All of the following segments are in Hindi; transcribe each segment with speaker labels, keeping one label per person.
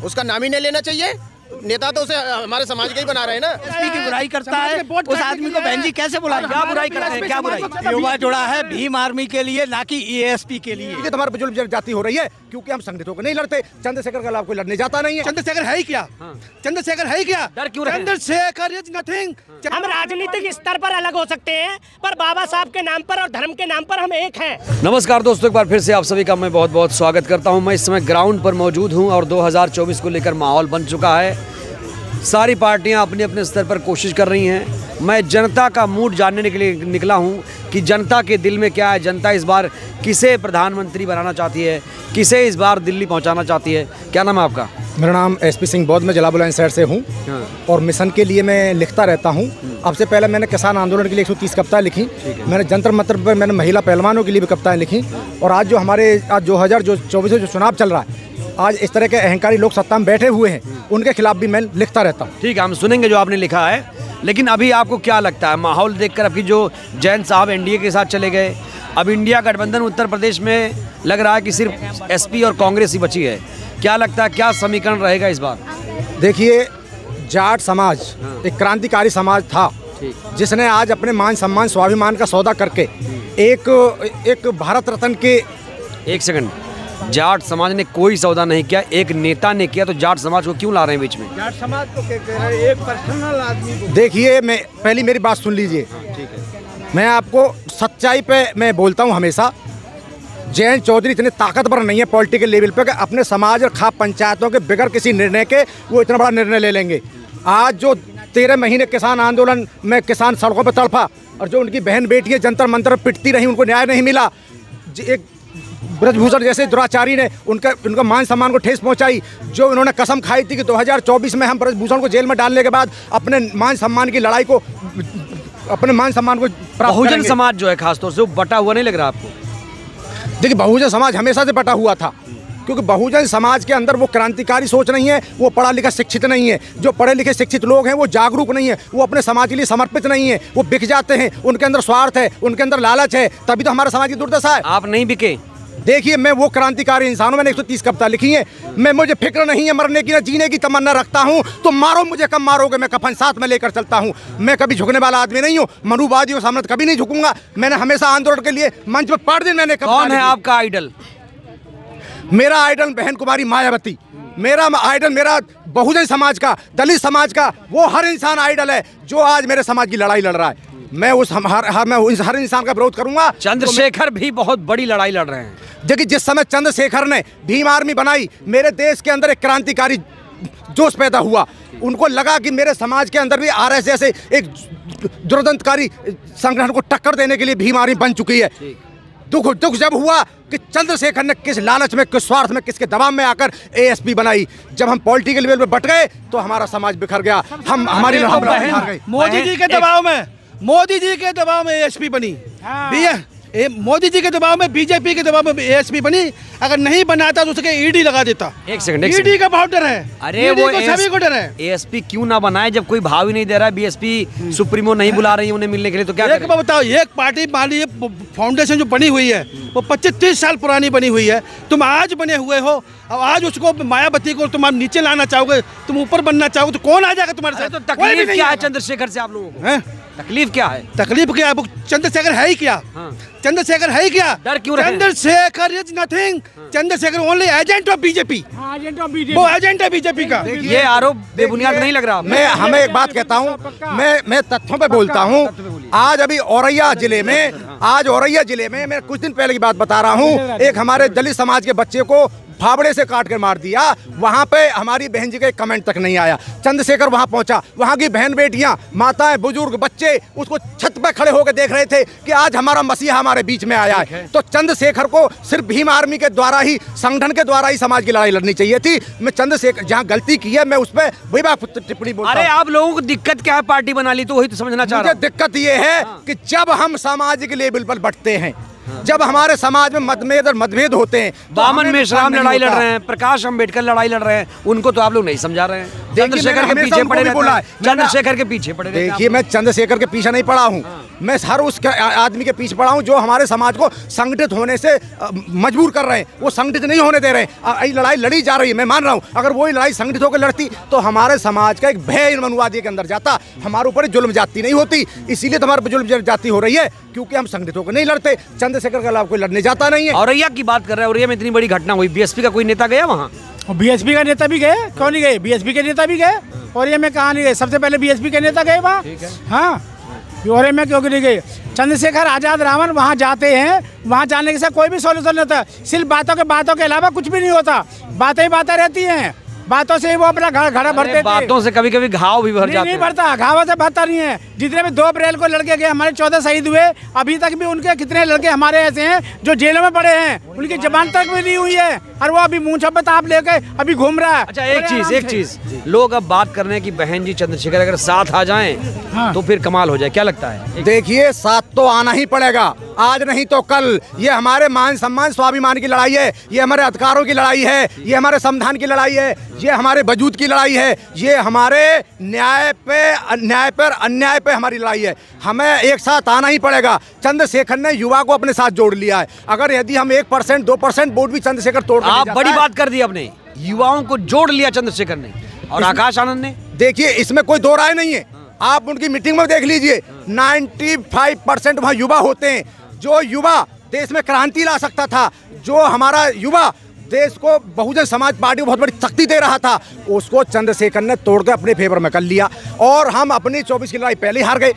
Speaker 1: उसका नाम ही नहीं लेना चाहिए। नेता तो उसे हमारे समाज के ही बना रहे हैं ना।
Speaker 2: एसपी की बुराई करता है, उस आदमी को बहन जी कैसे बुलाएं? क्या बुराई करते हैं, क्या बुराई? युवा जुड़ा है भीम आर्मी के लिए, ना कि एएसपी के लिए।
Speaker 3: ये हमारे बुजुर्ग जाति हो रही है क्योंकि हम संगठितों को नहीं लड़ते। चंद्रशेखर के खिलाफ कोई लड़ने जाता नहीं है।
Speaker 4: चंद्रशेखर है ही क्या? चंद्रशेखर है ही क्या?
Speaker 2: डर क्यों रहे?
Speaker 4: Chandrashekhar is nothing.
Speaker 5: हम राजनीतिक स्तर पर अलग हो सकते हैं, पर बाबा साहब के नाम पर और धर्म के नाम पर हम एक हैं।
Speaker 2: नमस्कार दोस्तों, एक बार फिर से आप सभी का मैं बहुत बहुत स्वागत करता हूं। मैं इस समय ग्राउंड पर मौजूद हूं और 2024 को लेकर माहौल बन चुका है। सारी पार्टियां अपने अपने स्तर पर कोशिश कर रही हैं। मैं जनता का मूड जानने के लिए निकला हूं कि जनता के दिल में क्या है। जनता इस बार किसे प्रधानमंत्री बनाना चाहती है, किसे इस बार दिल्ली पहुंचाना चाहती है। क्या नाम है आपका?
Speaker 3: मेरा नाम एसपी सिंह बौद्ध, मैं जलाबुल शहर से हूँ और मिशन के लिए मैं लिखता रहता हूँ। अब से पहले मैंने किसान आंदोलन के लिए 130 कविताएं लिखी। मैंने जंतर मंतर पर मैंने महिला पहलवानों के लिए भी कविताएं लिखी। और आज जो हमारे 2024 में जो चुनाव चल रहा है, आज इस तरह के अहंकारी लोग सत्ता में बैठे हुए हैं, उनके खिलाफ भी मैं लिखता रहता हूँ।
Speaker 2: ठीक है, हम सुनेंगे जो आपने लिखा है। लेकिन अभी आपको क्या लगता है माहौल देखकर? अभी जो जैन साहब एनडीए के साथ चले गए, अब इंडिया गठबंधन उत्तर प्रदेश में लग रहा है कि सिर्फ एसपी और कांग्रेस ही बची है। क्या लगता है, क्या समीकरण रहेगा इस बार?
Speaker 3: देखिए, जाट समाज एक क्रांतिकारी समाज था जिसने आज अपने मान सम्मान स्वाभिमान का सौदा करके एक भारत रत्न के।
Speaker 2: एक सेकंड, जाट समाज ने कोई सौदा नहीं किया, एक नेता ने किया, तो जाट समाज को क्यों ला रहे हैं बीच में?
Speaker 4: जाट समाज को कह रहे हैं एक पर्सनल आदमी को।
Speaker 3: देखिए, मैं पहली मेरी बात सुन लीजिए।
Speaker 2: ठीक है,
Speaker 3: मैं आपको सच्चाई पे मैं बोलता हूँ हमेशा। जयंत चौधरी इतने ताकतवर नहीं है पॉलिटिकल लेवल पे कि अपने समाज और खाप पंचायतों के बगैर किसी निर्णय के वो इतना बड़ा निर्णय ले लेंगे। आज जो 13 महीने किसान आंदोलन में किसान सड़कों पर तड़पा और जो उनकी बहन बेटियां जंतर मंतर पिटती रही, उनको न्याय नहीं मिला। एक ब्रजभूषण जैसे दुराचारी ने उनका मान सम्मान को ठेस पहुंचाई। जो इन्होंने कसम खाई थी कि 2024 में हम ब्रजभूषण को जेल में डालने के बाद अपने मान सम्मान की लड़ाई को, अपने मान सम्मान को प्राप्त
Speaker 2: बहुजन
Speaker 3: करेंगे।
Speaker 2: समाज जो है खासतौर से वो बटा हुआ नहीं लग रहा आपको?
Speaker 3: देखिए, बहुजन समाज हमेशा से बटा हुआ था क्योंकि बहुजन समाज के अंदर वो क्रांतिकारी सोच नहीं है, वो पढ़ा लिखा शिक्षित नहीं है। जो पढ़े लिखे शिक्षित लोग हैं वो जागरूक नहीं है, वो अपने समाज के लिए समर्पित नहीं है, वो बिक जाते हैं। उनके अंदर स्वार्थ है, उनके अंदर लालच है, तभी तो हमारे समाज की दुर्दशा है।
Speaker 2: आप नहीं बिके?
Speaker 3: देखिए, मैं वो क्रांतिकारी इंसान हूं। मैंने 130 कविता लिखी है। मुझे फिक्र नहीं है मरने की, न जीने की तमन्ना रखता हूं। तो मारो मुझे, कब मारोगे, मैं कफन साथ में लेकर चलता हूं। मैं कभी झुकने वाला आदमी नहीं हूं। मनुवादियों के सामने कभी नहीं झुकूंगा। मैंने हमेशा आंदोलन के लिए मंच पर पढ़ दिन मैंने।
Speaker 2: कौन है आपका आइडल?
Speaker 3: मेरा आइडल बहन कुमारी मायावती। मेरा आइडल, मेरा बहुजन समाज का, दलित समाज का वो हर इंसान आइडल है जो आज मेरे समाज की लड़ाई लड़ रहा है। मैं हर इंसान का विरोध करूंगा।
Speaker 2: चंद्रशेखर भी बहुत बड़ी लड़ाई लड़ रहे हैं।
Speaker 3: देखिए, जिस समय चंद्रशेखर ने भीम आर्मी बनाई, मेरे देश के अंदर एक क्रांतिकारी जोश पैदा हुआ। उनको लगा कि मेरे समाज के अंदर भी आरएसएस जैसे एक दुर्दंतकारी संगठन को टक्कर देने के लिए भीम आर्मी बन चुकी है। दुख जब हुआ कि चंद्रशेखर ने किस लालच में, किस स्वार्थ में, किसके दबाव में आकर एएसपी बनाई। जब हम पॉलिटिकल लेवल पे बट गए तो हमारा समाज बिखर गया। हमारी लड़ाई हार गई।
Speaker 4: मोदी जी के दबाव में, मोदी जी के दबाव में एएसपी बनी। मोदी जी के दबाव में, बीजेपी के दबाव में एएसपी बनी। अगर नहीं बनाता तो उसके ईडी लगा देता।
Speaker 2: एक सेकंड,
Speaker 4: ईडी का बहुत डर है।
Speaker 2: अरे वो
Speaker 4: सभी को डर है।
Speaker 2: एएसपी क्यों ना बनाए जब कोई भाव ही नहीं दे रहा है? बीएसपी सुप्रीमो नहीं बुला रही है उन्हें मिलने के लिए, तो क्या
Speaker 4: एक बात बताओ, एक पार्टी मान लीजिए फाउंडेशन जो बनी हुई है वो 25-30 साल पुरानी बनी हुई है। तुम आज बने हुए हो, अब आज उसको मायावती को तुम नीचे लाना चाहोगे, तुम ऊपर बनना चाहोगे, तो कौन आ जाएगा तुम्हारे साथ?
Speaker 2: तो तकलीफ क्या है चंद्रशेखर से आप लोगों को? तकलीफ क्या है?
Speaker 4: तकलीफ क्या है? चंद्रशेखर है ही क्या? चंद्रशेखर है ही क्या?
Speaker 2: डर क्यों रहे?
Speaker 4: Chandrashekhar is nothing. Chandrashekhar only agent of BJP. वो एजेंट है बीजेपी का।
Speaker 2: ये आरोप बेबुनियाद नहीं लग रहा?
Speaker 3: मैं हमें एक बात कहता हूँ, मैं तथ्यों पे बोलता हूँ। आज अभी औरैया जिले में मैं कुछ दिन पहले की बात बता रहा हूँ। एक हमारे दलित समाज के बच्चे को फावड़े से काट कर मार दिया। वहाँ पे हमारी बहन जी का एक कमेंट तक नहीं आया। चंद्रशेखर वहाँ पहुँचा, वहाँ की बहन बेटियाँ, माताएं, बुजुर्ग, बच्चे उसको छत पे खड़े होकर देख रहे थे कि आज हमारा मसीहा हमारे बीच में आया है। तो चंद्रशेखर को सिर्फ भीम आर्मी के द्वारा ही, संगठन के द्वारा ही समाज की लड़ाई लड़नी चाहिए थी। मैं चंद्रशेखर जहाँ गलती की है मैं उस पर वही बात टिप्पणी बोलता हूं।
Speaker 2: अरे आप लोगों को दिक्कत क्या है? पार्टी बना ली तो वही तो समझना चाह रहा हूं।
Speaker 3: दिक्कत ये है कि जब हम सामाजिक लेवल पर बंटते हैं, जब हमारे समाज में मतभेद होते हैं,
Speaker 2: बामन मेश्राम लड़ाई लड़ रहे हैं, प्रकाश अम्बेडकर लड़ाई लड़ रहे हैं, उनको तो आप लोग नहीं समझा रहे हैं। चंद्रशेखर के पीछे पड़े रहते हैं। चंद्रशेखर के पीछे पड़े रहते हैं।
Speaker 3: देखिए, मैं चंद्रशेखर के पीछे नहीं पड़ा हूँ। मैं हर उस आदमी के पीछे पड़ा हूँ जो हमारे समाज को संगठित होने से मजबूर कर रहे हैं। वो संगठित नहीं होने दे रहे हैं। लड़ाई लड़ी जा रही है, मैं मान रहा हूँ। अगर वही लड़ाई संगठित होकर लड़ती तो हमारे समाज का एक भय मनुवादी के अंदर जाता, हमारे ऊपर जुल्म जाति नहीं होती। इसीलिए तो हमारे जुल्म जाति हो रही है, क्योंकि हम संगठित होकर नहीं लड़ते। चंद्रशेखर के खिलाफ कोई लड़ने जाता नहीं है।
Speaker 2: औरैया की बात कर रहे हैं, औरैया में इतनी बड़ी घटना हुई, बीएसपी का कोई नेता गया वहाँ?
Speaker 6: बीएसपी का नेता भी गए, क्यों नहीं गए? बीएसपी के नेता भी गए, और ये में कहाँ नहीं गए? सबसे पहले बीएसपी के नेता गए वहाँ। हाँ, और में क्यों नहीं गए? चंद्रशेखर आजाद रावण वहाँ जाते हैं, वहाँ जाने के साथ कोई भी सोल्यूशन नहीं होता। सिर्फ बातों के अलावा कुछ भी नहीं होता। बातें ही बातें रहती हैं, बातों से ही वो अपना घड़ा भरते।
Speaker 2: बातों से कभी कभी घाव भी भर जाते हैं।
Speaker 6: नहीं भरता, घावों से भरता नहीं है। जितने भी 2 अप्रैल को लड़के गए, हमारे 14 शहीद हुए, अभी तक भी उनके कितने लड़के हमारे ऐसे हैं जो जेलों में पड़े हैं, उनकी जमानत तक भी नहीं हुई है, और वो अभी मुँह छप्पे ताप लेके अभी घूम रहा है।
Speaker 2: अच्छा, एक चीज लोग अब बात कर रहे हैं कि बहन जी चंद्रशेखर अगर साथ आ जाएं तो फिर कमाल हो जाए, क्या लगता है?
Speaker 3: देखिए, साथ तो आना ही पड़ेगा, आज नहीं तो कल। ये हमारे मान सम्मान स्वाभिमान की लड़ाई है, ये हमारे अधिकारों की लड़ाई है, ये हमारे संविधान की लड़ाई है, ये हमारे वजूद की लड़ाई है, ये हमारे न्याय पर अन्याय पे हमारी लड़ाई है। हमें एक साथ आना ही पड़ेगा। चंद्रशेखर ने युवा को अपने साथ जोड़ लिया है। अगर यदि हम 1% 2% वोट भी चंद्रशेखर तोड़,
Speaker 2: आप बड़ी बात कर दी अपने, युवाओं को जोड़ लिया चंद्रशेखर ने और आकाश आनंद ने।
Speaker 3: देखिए, इसमें कोई दो राय नहीं है। आप उनकी मीटिंग में देख लीजिए, 95% वहाँ युवा होते हैं। जो युवा देश में क्रांति ला सकता था, जो हमारा युवा देश को बहुजन समाज पार्टी को बहुत बड़ी शक्ति दे रहा था, उसको चंद्रशेखर ने तोड़ के अपने फेवर में कर लिया, और हम अपनी 24 की लड़ाई पहले ही हार गए।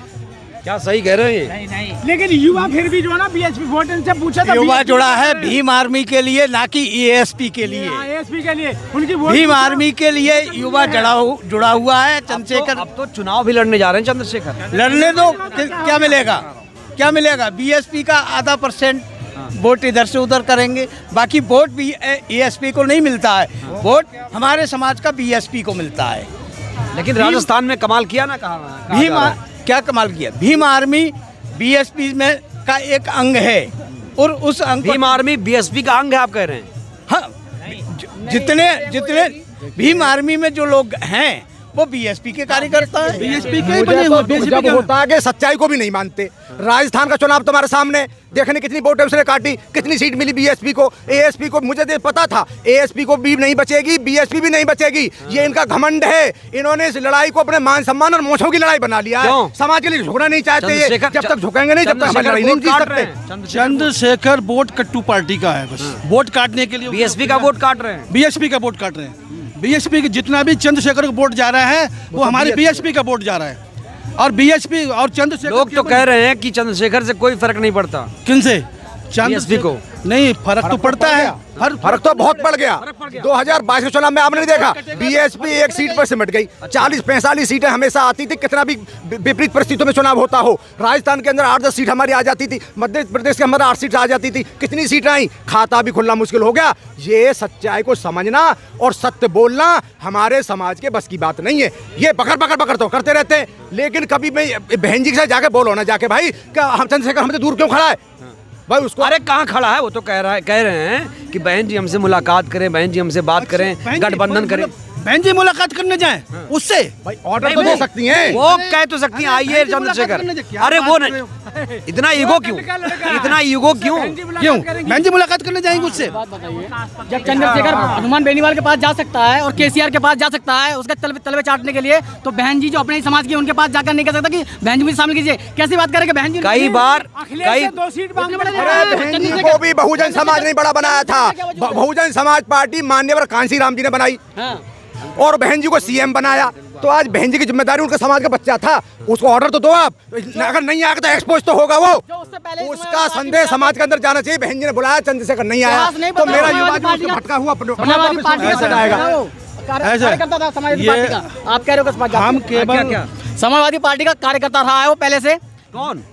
Speaker 2: क्या सही कह रहे हैं?
Speaker 6: नहीं। लेकिन युवा फिर भी जो है ना, बीएसपी वोट से पूछा था,
Speaker 7: युवा जुड़ा है भीम आर्मी के लिए, ना कि एएसपी के लिए।
Speaker 6: एएसपी के लिए उनकी
Speaker 7: भीम आर्मी के लिए युवा जुड़ा हुआ है। चंद्रशेखर
Speaker 2: अब तो चुनाव भी लड़ने जा रहे हैं चंद्रशेखर।
Speaker 7: लड़ने दो, क्या मिलेगा? क्या मिलेगा? बीएसपी का आधा % वोट इधर से उधर करेंगे, बाकी वोट भी एएसपी को नहीं मिलता है, वोट हमारे समाज का बीएसपी को मिलता है।
Speaker 2: लेकिन राजस्थान में कमाल किया ना, कहा
Speaker 7: क्या कमाल किया? भीम आर्मी बीएसपी में का एक अंग है, और उस अंग
Speaker 2: भीम आर्मी बीएसपी का अंग है, आप कह रहे हैं?
Speaker 7: हाँ, जितने भीम आर्मी में जो लोग हैं वो बीएसपी के कार्यकर्ता हैं।
Speaker 4: बीएसपी के बने हो।
Speaker 3: जब होता है कि सच्चाई को भी नहीं मानते। राजस्थान का चुनाव तुम्हारे सामने, देखने कितनी वोटें उसने काटी, कितनी सीट मिली बीएसपी को। एएसपी को मुझे पता था, एएसपी को भी नहीं बचेगी, बीएसपी भी नहीं बचेगी। ये इनका घमंड है। इन्होंने इस लड़ाई को अपने मान सम्मान और मोछों की लड़ाई बना लिया है। समाज के लिए झुकना नहीं चाहते ये। जब तक झुकेंगे नहीं, जब तक हमारी लड़ाई नहीं जीत सकते।
Speaker 4: चंद्रशेखर वोट कट्टू पार्टी का है, बस वोट काटने के लिए
Speaker 2: बीएसपी का वोट काट रहे हैं।
Speaker 4: बीएसपी का वोट काट रहे हैं। बीएसपी की जितना भी चंद्रशेखर का वोट जा रहा है वो हमारे बीएसपी का वोट जा रहा है। और बीएसपी और चंद्रशेखर,
Speaker 2: लोग तो कह रहे हैं कि चंद्रशेखर से कोई फर्क नहीं पड़ता।
Speaker 4: किनसे?
Speaker 2: बीएसपी को
Speaker 4: नहीं, फर्क तो पड़ता है।
Speaker 3: फर्क तो बहुत पड़ गया। 2022 के चुनाव में आपने नहीं देखा, बीएसपी एक सीट पर सिमट गई। 40-45 सीटें हमेशा आती थी, कितना भी विपरीत परिस्थितियों में चुनाव होता हो। राजस्थान के अंदर 8-10 सीट हमारी आ जाती थी, मध्य प्रदेश के अंदर 8 सीट आ जाती थी। कितनी सीटें आई, खाता भी खुलना मुश्किल हो गया। ये सच्चाई को समझना और सत्य बोलना हमारे समाज के बस की बात नहीं है। ये पकड़ तो करते रहते हैं, लेकिन कभी बहन जी के साथ जाके बोलो ना, जाके भाई क्या हम चंद्रशेखर हमसे दूर क्यों खड़ा है भाई उसको?
Speaker 2: अरे कहाँ खड़ा है वो? तो कह रहे हैं कि बहन जी हमसे मुलाकात करें, बहन जी हमसे बात करें, गठबंधन करें।
Speaker 4: बहन जी मुलाकात करने जाए उससे
Speaker 3: भाई ऑर्डर तो दे सकती हैं,
Speaker 2: वो कह तो सकती हैं आइए चंद्रशेखर। अरे वो नहीं, इतना ईगो क्यों? इतना ईगो क्यों?
Speaker 4: बहन जी मुलाकात करने जाएंगे उससे?
Speaker 5: जब चंद्रशेखर हनुमान बेनीवाल के पास जा सकता है और केसीआर के पास जा सकता है उसका तलवे चाटने के लिए, तो बहन जी जो अपने समाज की उनके पास जाकर नहीं कह सकता कि बहन जी मुझे शामिल कीजिए। कैसी बात करेंगे बहन जी?
Speaker 2: कई बार
Speaker 6: 2 सीट
Speaker 3: बहन जी को भी बहुजन समाज नहीं बड़ा बनाया था। बहुजन समाज पार्टी माननीय कांसी राम जी ने बनाई और बहन जी को सीएम बनाया। तो आज बहन जी की जिम्मेदारी उनका समाज का बच्चा था, उसको ऑर्डर तो दो आप। अगर नहीं आएगा तो एक्सपोज तो होगा वो, उसका संदेश समाज के अंदर जाना चाहिए। बहन जी ने बुलाया, चंद्रशेखर नहीं आया तो मेरा युवा जो भटका हुआ
Speaker 5: आप कह रहे हो समाजवादी पार्टी का कार्यकर्ता रहा है वो पहले से।
Speaker 2: कौन?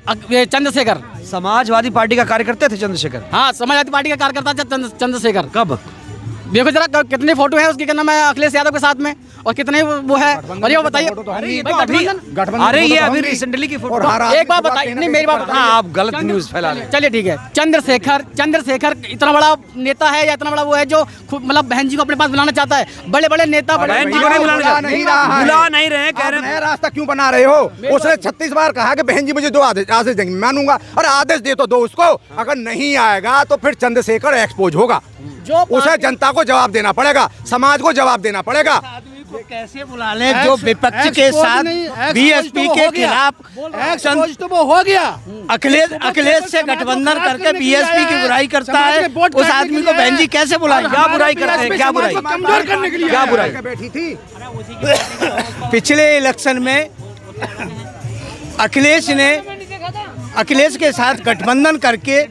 Speaker 5: चंद्रशेखर
Speaker 2: समाजवादी पार्टी का कार्यकर्ता थे चंद्रशेखर?
Speaker 5: हाँ, समाजवादी पार्टी का कार्यकर्ता चंद्रशेखर।
Speaker 2: कब?
Speaker 5: देखो जरा कितने फोटो है उसकी, क्या नाम है, अखिलेश यादव के साथ में, और कितने वो है। और ये बताइए,
Speaker 2: अरे ये अभी रिसेंटली की फोटो।
Speaker 5: एक बात बताइए, नहीं मेरी बात,
Speaker 2: आप गलत न्यूज फैला रहे हैं।
Speaker 5: चलिए ठीक है, चंद्रशेखर इतना बड़ा नेता है या इतना बड़ा वो है जो मतलब बहन जी को अपने पास बुलाना चाहता है। बड़े बड़े नेता
Speaker 2: बहन जी को नहीं बुलाना चाहते, बुला नहीं रहे, कह रहे
Speaker 3: नया रास्ता क्यों बना रहे हो? उसने 36 बार कहा कि बहन जी मुझे 2 आदेश देंगे, मानूंगा। और आदेश दे तो दो उसको, अगर नहीं आएगा तो फिर चंद्रशेखर एक्सपोज होगा, उसे जनता को जवाब देना पड़ेगा, समाज को जवाब देना पड़ेगा।
Speaker 7: कैसे बुला लें जो विपक्ष के साथ बीएसपी के खिलाफ
Speaker 4: तो वो हो गया।
Speaker 7: अखिलेश से गठबंधन करके बीएसपी की बुराई करता है, उस आदमी को बहन जी कैसे बुलाएं?
Speaker 2: क्या बुराई करते हैं, क्या बुराई,
Speaker 4: कमजोर करने के लिए
Speaker 2: क्या बुराई?
Speaker 3: बैठी थी
Speaker 7: पिछले इलेक्शन में अखिलेश के साथ गठबंधन करके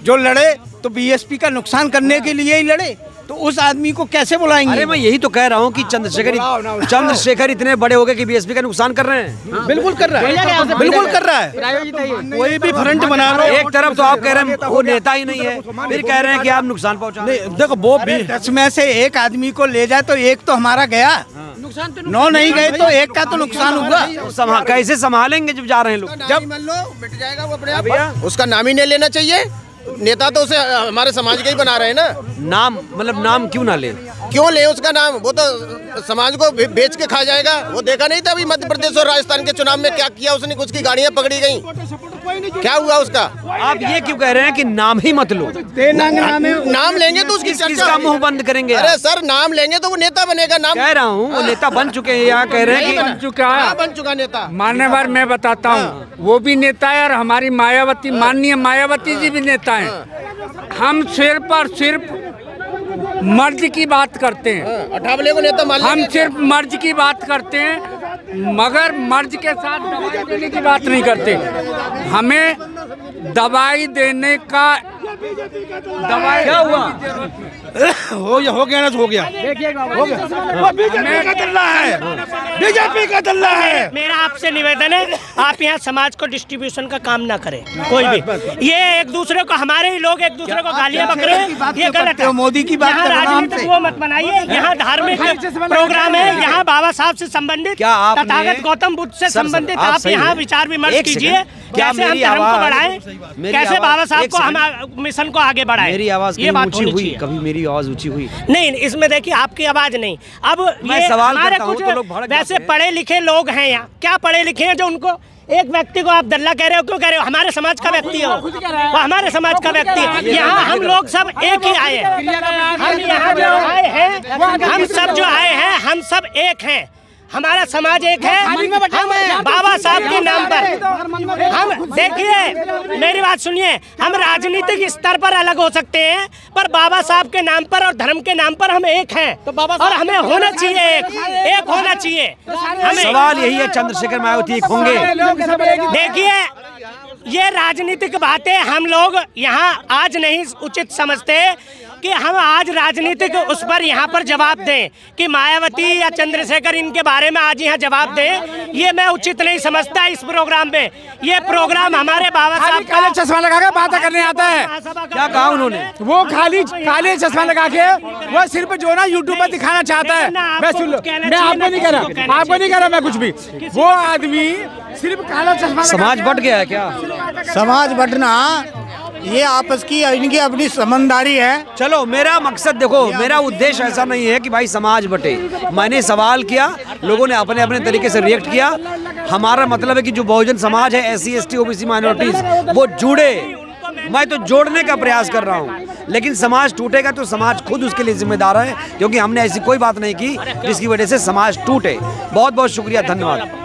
Speaker 7: जो लड़े तो बीएसपी का नुकसान करने के लिए ही लड़े, तो उस आदमी को कैसे बुलाएंगे?
Speaker 2: अरे मैं यही तो कह रहा हूँ कि चंद्रशेखर इतने बड़े हो गए कि बीएसपी का नुकसान कर रहे हैं।
Speaker 4: बिल्कुल कर रहा है, बिल्कुल कर रहा है। कोई भी फ्रंट बना रहा है।
Speaker 2: एक तरफ तो आप कह रहे हैं वो नेता ही नहीं है, फिर कह रहे हैं कि आप नुकसान पहुंचा।
Speaker 4: देखो वो भी
Speaker 7: 10 में से एक आदमी को ले जाए तो एक तो हमारा गया, 9 नहीं गए तो एक का तो नुकसान होगा।
Speaker 2: कैसे संभालेंगे जब जा रहे हैं लोग?
Speaker 1: जब मान लो मिट जाएगा वो अपने आप, उसका नाम ही नहीं लेना चाहिए। नेता तो उसे हमारे समाज के ही बना रहे हैं ना।
Speaker 2: नाम मतलब नाम क्यों ना ले?
Speaker 1: क्यों ले उसका नाम? वो तो समाज को बेच के खा जाएगा। वो देखा नहीं था अभी मध्य प्रदेश और राजस्थान के चुनाव में क्या किया उसने, कुछ की गाड़ियां पकड़ी गई, क्या हुआ उसका?
Speaker 2: आप ये क्यों कह रहे हैं कि नाम ही मत लो?
Speaker 1: नाम लेंगे तो उसकी
Speaker 2: किसका मुंह बंद करेंगे?
Speaker 1: अरे सर नाम लेंगे तो वो नेता बनेगा। नाम
Speaker 2: कह रहा हूँ वो नेता बन चुके हैं, यहाँ कह रहे हैं कि
Speaker 1: बन चुका नेता।
Speaker 6: मान्यवर मैं बताता हूँ, वो भी नेता है और हमारी मायावती, माननीय मायावती जी भी नेता हैं। हम सिर्फ और सिर्फ मर्ज की बात करते हैं,
Speaker 1: अठावले को नेता मान
Speaker 6: हम सिर्फ मर्ज की बात करते हैं, मगर मर्ज के साथ दवाई देने की बात नहीं करते। हमें दवाई देने का
Speaker 2: क्या हुआ?
Speaker 4: हो गया ना, हो गया। बीजेपी का दल्ला है, बीजेपी का दल्ला है।
Speaker 8: मेरा आपसे निवेदन है, आप यहाँ समाज को डिस्ट्रीब्यूशन का काम ना करें कोई भी। ये एक दूसरे को, हमारे ही लोग एक दूसरे को गालियाँ बकरे, ये गलत है।
Speaker 7: मोदी की बात
Speaker 8: यहाँ राजनीतिक वो मत बनाइए। यहाँ धार्मिक प्रोग्राम है, यहाँ बाबा साहब से संबंधित, तथागत गौतम बुद्ध से संबंधित आप यहाँ विचार विमर्श कीजिए। कैसे हम धर्म को बढ़ाएं, कैसे बाबा साहब को हम मिशन को आगे बढ़ाएं।
Speaker 2: मेरी आवाज
Speaker 8: ये बात
Speaker 2: ऊंची हुई? कभी मेरी आवाज ऊंची हुई?
Speaker 8: नहीं, इसमें देखिए आपकी आवाज नहीं। अब ये
Speaker 2: सवाल
Speaker 8: हमारे
Speaker 2: करता हूं
Speaker 8: कुछ
Speaker 2: तो लोग भड़क
Speaker 8: वैसे
Speaker 2: जाते हैं।
Speaker 8: पढ़े लिखे लोग हैं यहाँ, क्या पढ़े लिखे हैं जो उनको एक व्यक्ति को आप दल्ला कह रहे हो? क्यों कह रहे हो? हमारे समाज का व्यक्ति हो, वो हमारे समाज का व्यक्ति है। यहाँ हम लोग सब एक ही आए हैं, हम यहाँ जो आए हैं, हम सब जो आए हैं, हम सब एक हैं। हमारा समाज एक है। हम बाबा साहब के नाम पर, हम देखिए मेरी बात सुनिए, हम राजनीतिक स्तर पर अलग हो सकते हैं, पर बाबा साहब के नाम पर और धर्म के नाम पर हम एक हैं। तो बाबा और हमें होना चाहिए, एक होना चाहिए।
Speaker 2: सवाल यही है, चंद्रशेखर मायावती एक होंगे?
Speaker 8: देखिए ये राजनीतिक बातें हम लोग यहाँ आज नहीं उचित समझते कि हम आज राजनीतिक उस पर यहाँ पर जवाब दें कि मायावती या चंद्रशेखर इनके बारे में आज यहाँ जवाब दें, ये मैं उचित नहीं समझता इस प्रोग्राम में। ये प्रोग्राम हमारे बाबा साहब का
Speaker 6: चश्मा लगा के बातें करने आता है।
Speaker 2: क्या कहा उन्होंने?
Speaker 6: वो खाली काले चश्मा लगा के वो सिर्फ जो ना यूट्यूब पर दिखाना चाहता है। मैं सुन लो, मैं आपको नहीं कह रहा, आपको नहीं कह रहा मैं कुछ भी। वो आदमी सिर्फ काला चश्मा,
Speaker 2: समाज बट गया है क्या?
Speaker 7: समाज बटना ये आपस की इनकी अपनी समझदारी है।
Speaker 2: चलो मेरा मकसद देखो, मेरा उद्देश्य ऐसा नहीं है कि भाई समाज बटे। मैंने सवाल किया, लोगों ने अपने अपने तरीके से रिएक्ट किया। हमारा मतलब है कि जो बहुजन समाज है, SC ST OBC माइनॉरिटीज, वो जुड़े। मैं तो जोड़ने का प्रयास कर रहा हूँ, लेकिन समाज टूटेगा तो समाज खुद उसके लिए जिम्मेदार है, क्योंकि हमने ऐसी कोई बात नहीं की जिसकी वजह से समाज टूटे। बहुत बहुत शुक्रिया, धन्यवाद।